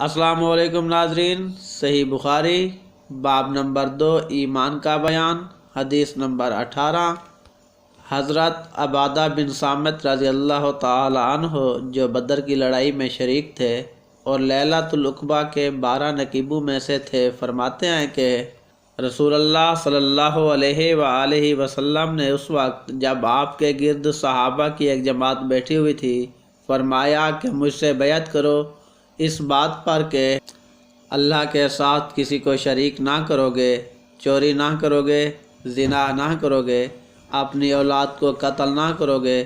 السلام علیکم ناظرین، صحیح بخاری باب نمبر 2 ایمان کا بیان، حدیث نمبر 18۔ حضرت عبادہ بن صامت رضی اللہ تعالی عنہ جو بدر کی لڑائی میں شریک تھے اور لیلۃ العقبہ کے 12 نقیبوں میں سے تھے، فرماتے ہیں کہ رسول اللہ صلی اللہ علیہ وآلہ وسلم نے اس وقت جب آپ کے گرد صحابہ کی ایک جماعت بیٹھی ہوئی تھی، فرمایا کہ مجھ سے بیعت کرو اس بات پر کہ اللہ کے ساتھ کسی کو شریک نہ کرو گے، چوری نہ کرو گے، زنا نہ کرو گے، اپنی اولاد کو قتل نہ کرو گے،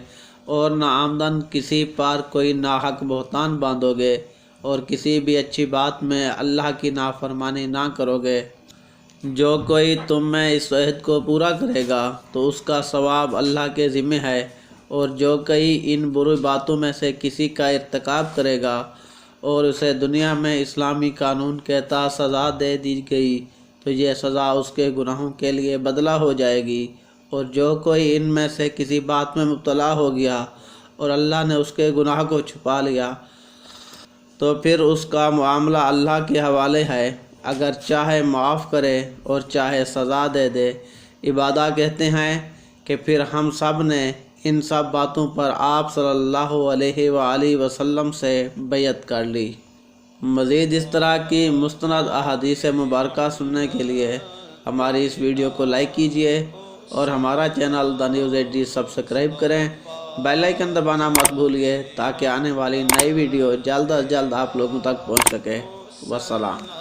اور نہ آمدن کسی پر کوئی ناحق بہتان باندھو گے، اور کسی بھی اچھی بات میں اللہ کی نافرمانی نہ کرو گے۔ جو کوئی تم میں اس عہد کو پورا کرے گا تو اس کا ثواب اللہ کے ذمہ ہے، اور جو کوئی ان بری باتوں میں سے کسی کا ارتکاب کرے گا اور اسے دنیا میں اسلامی قانون کے تحت سزا دے دی گئی تو یہ سزا اس کے گناہوں کے لیے بدلہ ہو جائے گی، اور جو کوئی ان میں سے کسی بات میں مبتلا ہو گیا اور اللہ نے اس کے گناہ کو چھپا لیا تو پھر اس کا معاملہ اللہ کے حوالے ہے، اگر چاہے معاف کرے اور چاہے سزا دے دے۔ عبادہ کہتے ہیں کہ پھر ہم سب نے ان سب باتوں پر آپ صلی اللہ علیہ وآلہ وسلم سے بیعت کر لی۔ مزید اس طرح کی مستند احادیث مبارکہ سننے کے لیے ہماری اس ویڈیو کو لائک کیجئے اور ہمارا channel the news HD subscribe کریں، بیل آئیکن دبانا مت بھولیے تاکہ آنے والی نئی ویڈیو جلد از جلد آپ لوگوں تک پہنچ سکے۔ والسلام۔